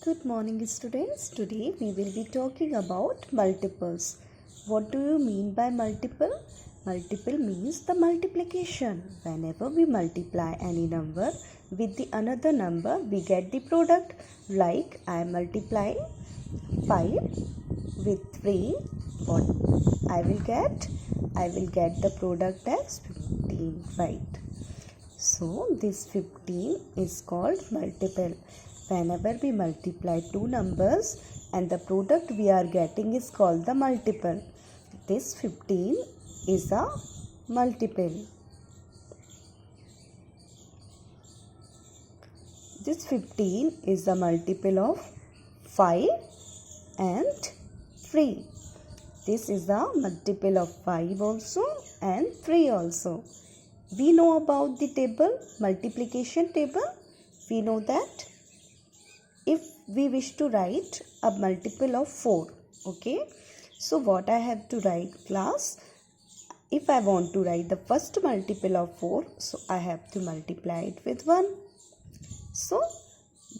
Good morning, students. Today we will be talking about multiples. What do you mean by multiple? Multiple means the multiplication. Whenever we multiply any number with the another number, we get the product. Like I am multiplying 5 with 3. What I will get? I will get the product as 15, right? So this 15 is called multiple. Whenever we multiply two numbers and the product we are getting is called the multiple. This 15 is a multiple. This 15 is the multiple of 5 and 3. This is the multiple of 5 also and 3 also. We know about the table, multiplication table. We know that if we wish to write a multiple of 4, okay, so what I have to write, class? If I want to write the first multiple of 4, so I have to multiply it with 1. So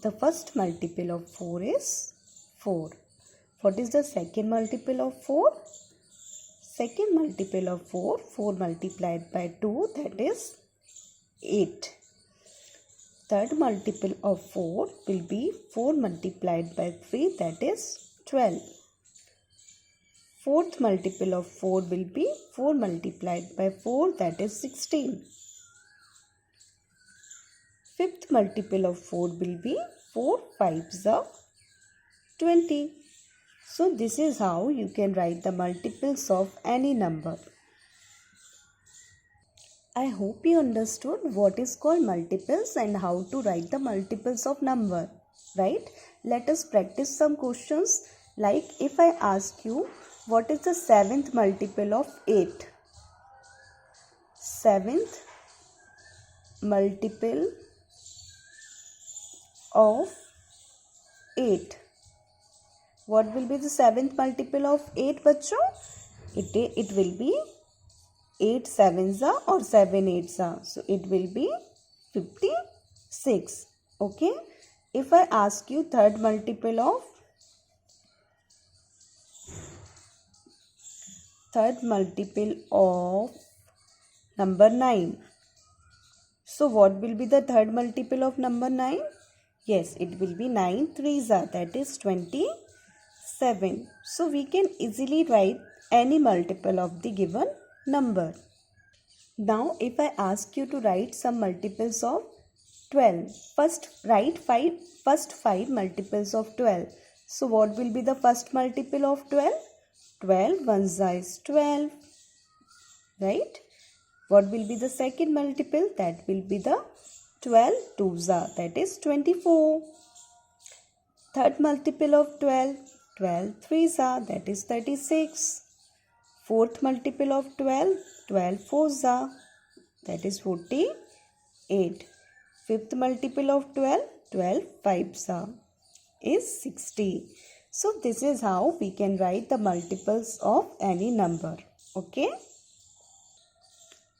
the first multiple of 4 is 4. What is the second multiple of 4? Second multiple of 4, 4 multiplied by 2, that is 8. Third multiple of 4 will be 4 multiplied by 3, that is 12. Fourth multiple of 4 will be 4 multiplied by 4, that is 16. Fifth multiple of 4 will be 4 5s are 20. So this is how you can write the multiples of any number. I hope you understood what is called multiples and how to write the multiples of number, right? Let us practice some questions. Like if I ask you, what is the seventh multiple of 8? Seventh multiple of 8. What will be the seventh multiple of 8, bachcho? It will be 8 sevens are or 7 8s are. So it will be 56. Okay. If I ask you third multiple of number 9. So what will be the third multiple of number 9? Yes, it will be 9 3s are, that is 27. So we can easily write any multiple of the given number. Now if I ask you to write some multiples of 12, first write first 5 multiples of 12. So what will be the first multiple of 12? 12 ones is 12, right? What will be the second multiple? That will be the 12 twos are, that is 24. Third multiple of 12, 12 threes are, that is 36. Fourth multiple of 12, 12 fours are, that is 48. Fifth multiple of 12, 12 fives are, is 60. So this is how we can write the multiples of any number. Okay.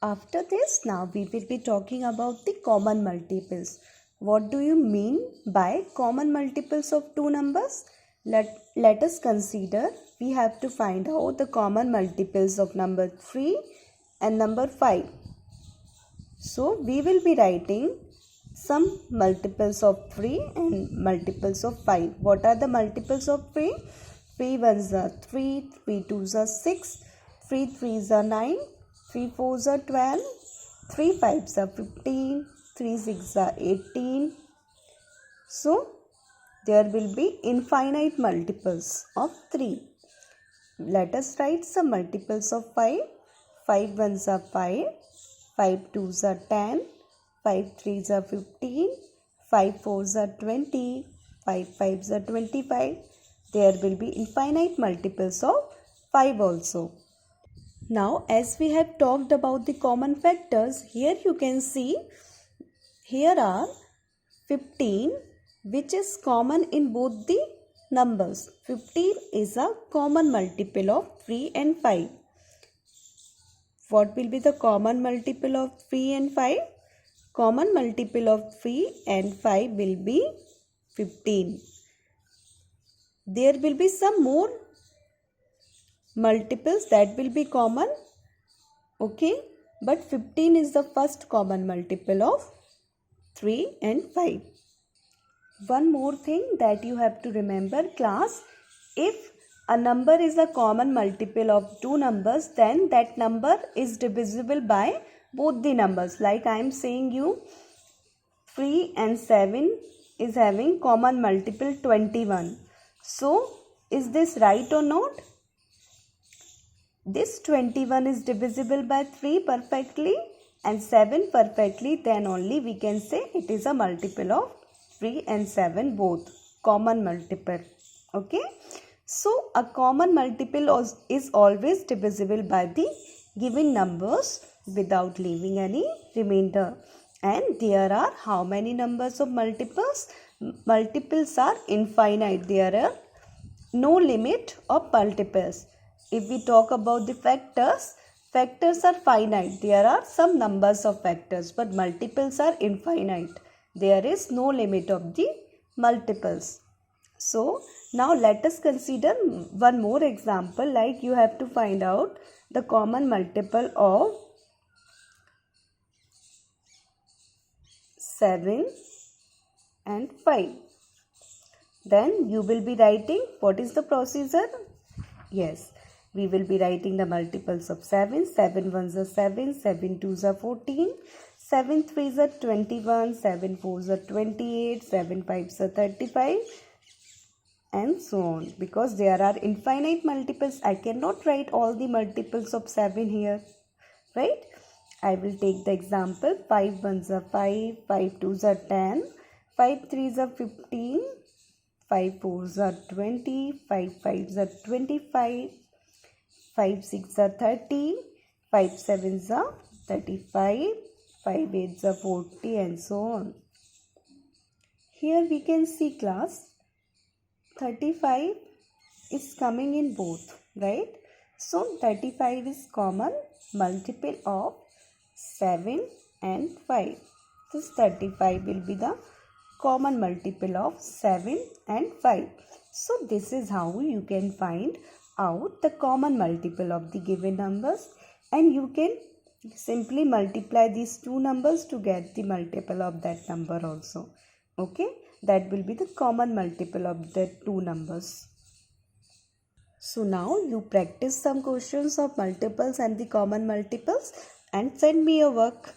After this, now we will be talking about the common multiples. What do you mean by common multiples of two numbers? Let us consider we have to find out the common multiples of number 3 and number 5. So we will be writing some multiples of 3 and multiples of 5. What are the multiples of 3? 3 ones are 3, 3 twos are 6, 3 threes are 9, 3 fours are 12, 3 fives are 15, 3 sixes are 18. So there will be infinite multiples of 3. Let us write some multiples of 5. 5 ones are 5, 5 twos are 10, 5 threes are 15, 5 fours are 20, 5 fives are 25. There will be infinite multiples of 5 also. Now as we have talked about the common factors, here you can see here are 15 which is common in both the numbers. 15 is a common multiple of 3 and 5. What will be the common multiple of 3 and 5? Common multiple of 3 and 5 will be 15. there will be some more multiples that will be common, okay, but 15 is the first common multiple of 3 and 5. One more thing that you have to remember, class, if a number is a common multiple of two numbers, then that number is divisible by both the numbers. Like I am saying you 3 and 7 is having common multiple 21. So is this right or not? This 21 is divisible by 3 perfectly and 7 perfectly, then only we can say it is a multiple of 3 and 7 both, common multiple. Okay. So a common multiple is always divisible by the given numbers without leaving any remainder. And there are how many numbers of multiples? Multiples are infinite. There are no limit of multiples. If we talk about the factors, factors are finite. There are some numbers of factors, but multiples are infinite. There is no limit of the multiples. So now let us consider one more example. Like you have to find out the common multiple of 7 and 5. Then you will be writing, what is the procedure? Yes, we will be writing the multiples of 7. 7 ones are 7, 7 twos are 14, 7 threes are 21, 7 fours are 28, 7 fives are 35, and so on. Because there are infinite multiples, I cannot write all the multiples of 7 here, right? I will take the example, 5 ones are 5, 5 twos are 10, 5 threes are 15, 5 fours are 20, 5 fives are 25, 5 six are 30, 5 sevens are 35, 5 eights are 40, and so on. Here we can see, class, 35 is coming in both, right? So 35 is common multiple of 7 and 5. This 35 will be the common multiple of 7 and 5. So this is how you can find out the common multiple of the given numbers, and you can simply multiply these two numbers to get the multiple of that number also. Okay, that will be the common multiple of the two numbers. So now you practice some questions of multiples and the common multiples and send me your work.